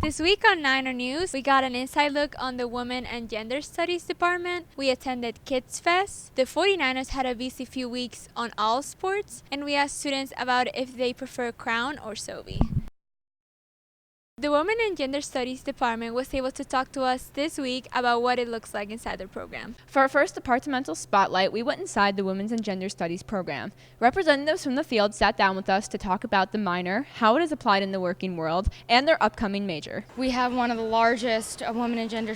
This week on Niner News, we got an inside look on the Women and Gender Studies Department. We attended Kids Fest. The 49ers had a busy few weeks on all sports, and we asked students about if they prefer Crown or Sobe. The Women and Gender Studies Department was able to talk to us this week about what it looks like inside their program. For our first departmental spotlight, we went inside the Women's and Gender Studies program. Representatives from the field sat down with us to talk about the minor, how it is applied in the working world, and their upcoming major. We have one of the largest Women and Gender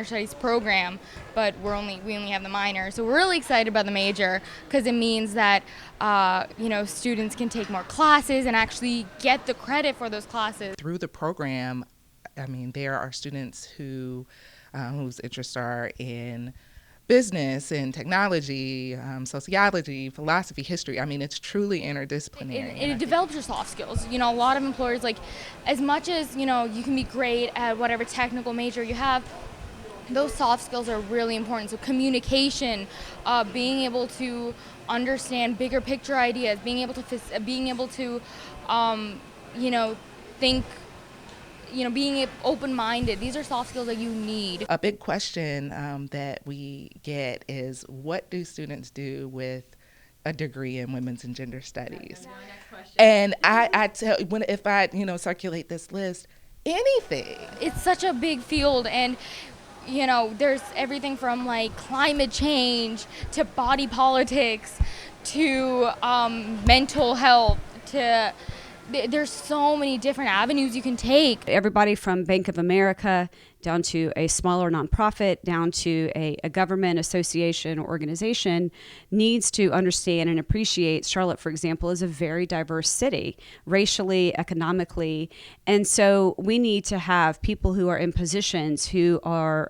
Studies program, but we only have the minor. So we're really excited about the major because it means that students can take more classes and actually get the credit for those classes. Through the program, there are students whose interests are in business and technology, sociology, philosophy, history. It's truly interdisciplinary. It develops your soft skills. A lot of employers, as much as, you can be great at whatever technical major you have, those soft skills are really important. So communication, being able to understand bigger picture ideas, being able to think, being open-minded. These are soft skills that you need. A big question that we get is, what do students do with a degree in women's and gender studies? And I tell if I circulate this list, anything. It's such a big field, and there's everything from climate change to body politics to mental health to there's so many different avenues you can take. Everybody from Bank of America down to a smaller nonprofit, down to a government association or organization needs to understand and appreciate Charlotte, for example, is a very diverse city, racially, economically. And so we need to have people who are in positions who are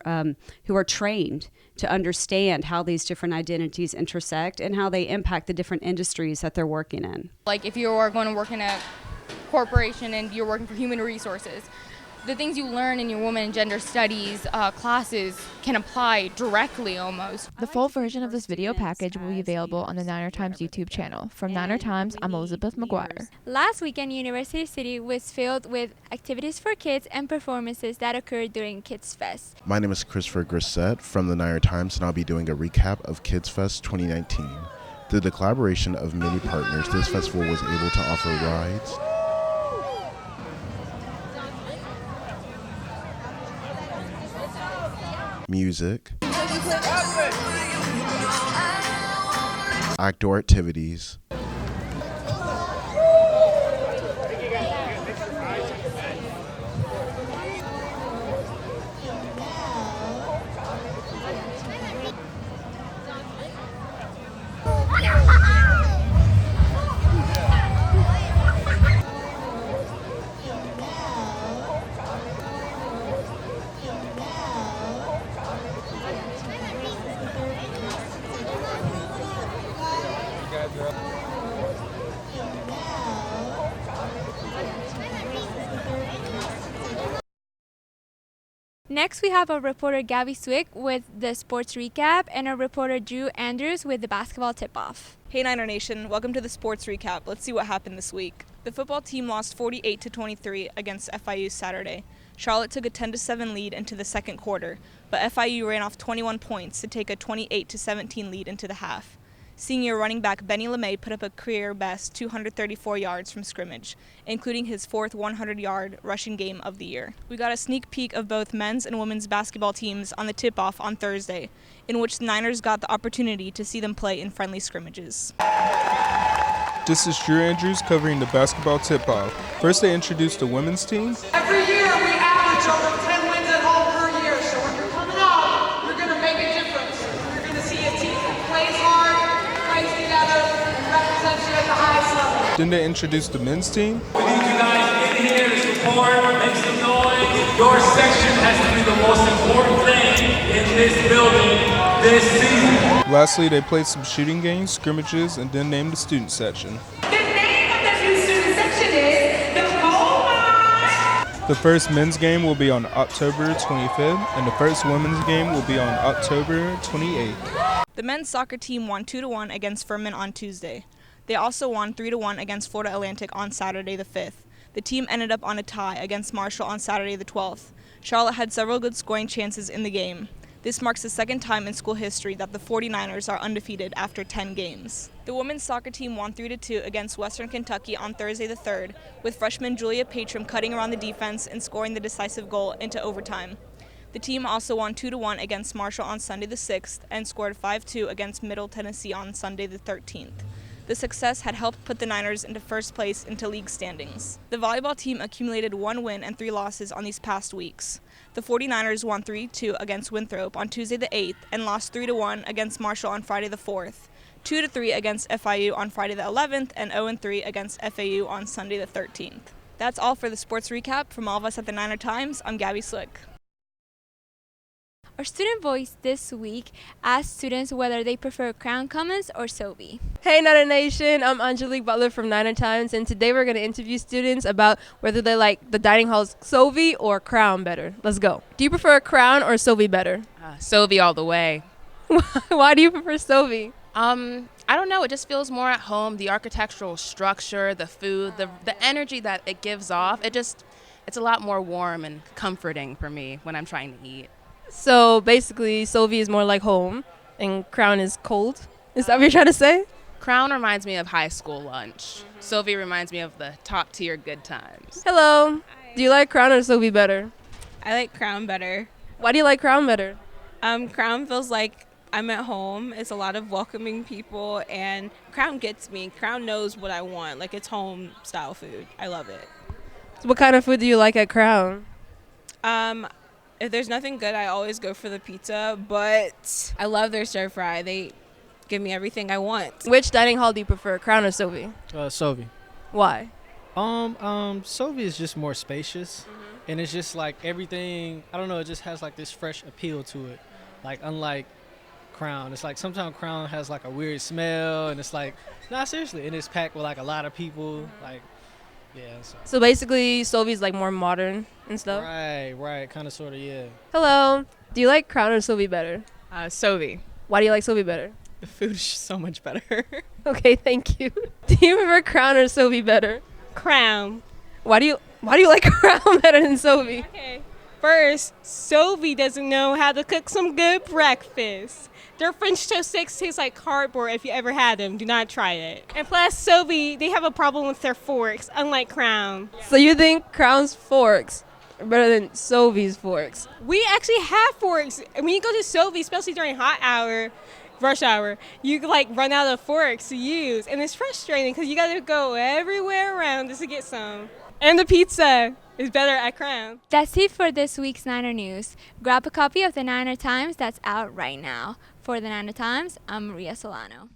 trained to understand how these different identities intersect and how they impact the different industries that they're working in. If you are going to work in a corporation and you're working for human resources, the things you learn in your women and gender studies classes can apply directly almost. The full version of this video package will be available on the Niner Times YouTube channel. From Niner Times, I'm Elizabeth McGuire. Last weekend, University City was filled with activities for kids and performances that occurred during Kids Fest. My name is Grissett from the Niner Times, and I'll be doing a recap of Kids Fest 2019. Through the collaboration of many partners, this festival was able to offer rides, music, outdoor activities, Next, we have our reporter Gabi Swic with the sports recap and our reporter Drew Andrews with the basketball tip-off. Hey Niner Nation, welcome to the sports recap. Let's see what happened this week. The football team lost 48-23 against FIU Saturday. Charlotte took a 10-7 lead into the second quarter, but FIU ran off 21 points to take a 28-17 lead into the half. Senior running back Benny LeMay put up a career-best 234 yards from scrimmage, including his fourth 100-yard rushing game of the year. We got a sneak peek of both men's and women's basketball teams on the tip-off on Thursday, in which the Niners got the opportunity to see them play in friendly scrimmages. This is Drew Andrews covering the basketball tip-off. First, they introduced the women's team. Every year we average over 10 wins at home per year, so when you're coming out, you're going to make a difference. You're going to see a team that plays hard, plays together, and represents you at the highest level. Then they introduced the men's team. We need you guys in here to support, make some noise. Your section has to be the most important thing in this building this season. Lastly, they played some shooting games, scrimmages, and then named the student section. The name of the student section is the Gold Mine. The first men's game will be on October 25th, and the first women's game will be on October 28th. The men's soccer team won 2-1 against Furman on Tuesday. They also won 3-1 against Florida Atlantic on Saturday the 5th. The team ended up on a tie against Marshall on Saturday the 12th. Charlotte had several good scoring chances in the game. This marks the second time in school history that the 49ers are undefeated after 10 games. The women's soccer team won 3-2 against Western Kentucky on Thursday the 3rd, with freshman Julia Patrum cutting around the defense and scoring the decisive goal into overtime. The team also won 2-1 against Marshall on Sunday the 6th and scored 5-2 against Middle Tennessee on Sunday the 13th. The success had helped put the Niners into first place into league standings. The volleyball team accumulated 1 win and 3 losses on these past weeks. The 49ers won 3-2 against Winthrop on Tuesday the 8th and lost 3-1 against Marshall on Friday the 4th, 2-3 against FIU on Friday the 11th, and 0-3 against FAU on Sunday the 13th. That's all for the sports recap. From all of us at the Niner Times, I'm Gabi Swic. Our student voice this week asked students whether they prefer Crown Commons or Sobe. Hey Niner Nation, I'm Angélique Butler from Niner Times, and today we're going to interview students about whether they like the dining hall's Sobe or Crown better. Let's go. Do you prefer Crown or Sobe better? Sobe all the way. Why do you prefer Sobe? I don't know. It just feels more at home. The architectural structure, the food, the energy that it gives off. It's a lot more warm and comforting for me when I'm trying to eat. So basically, Sobe is more like home, and Crown is cold. Is that what you're trying to say? Crown reminds me of high school lunch. Sobe reminds me of the top tier good times. Hello. Hi. Do you like Crown or Sobe better? I like Crown better. Why do you like Crown better? Crown feels like I'm at home. It's a lot of welcoming people, and Crown gets me. Crown knows what I want. Like, it's home style food. I love it. So what kind of food do you like at Crown? If there's nothing good, I always go for the pizza, but I love their stir fry. They give me everything I want. Which dining hall do you prefer, Crown or Sobe? Sobe. Why? Sobe is just more spacious, and it's just like everything, I don't know, it just has like this fresh appeal to it. Like, unlike Crown, it's like sometimes Crown has like a weird smell, and it's like, nah, seriously, and it's packed with like a lot of people, like, yeah. So basically, Sobe is like more modern and stuff? Right, kind of, sort of, yeah. Hello. Do you like Crown or Sobe better? Sobe. Why do you like Sobe better? The food is so much better. Okay, thank you. Do you prefer Crown or Sobe better? Crown. Why do you like Crown better than Sobe? Okay. First, Sobe doesn't know how to cook some good breakfast. Their French toast sticks taste like cardboard if you ever had them. Do not try it. And plus, Sobe, they have a problem with their forks, unlike Crown. So you think Crown's forks are better than Sobe's forks? We actually have forks. And when you go to Sobe, especially during rush hour, you like run out of forks to use. And it's frustrating because you got to go everywhere around just to get some. And the pizza is better at Crown. That's it for this week's Niner News. Grab a copy of the Niner Times that's out right now. For the Niner Times, I'm Maria Solano.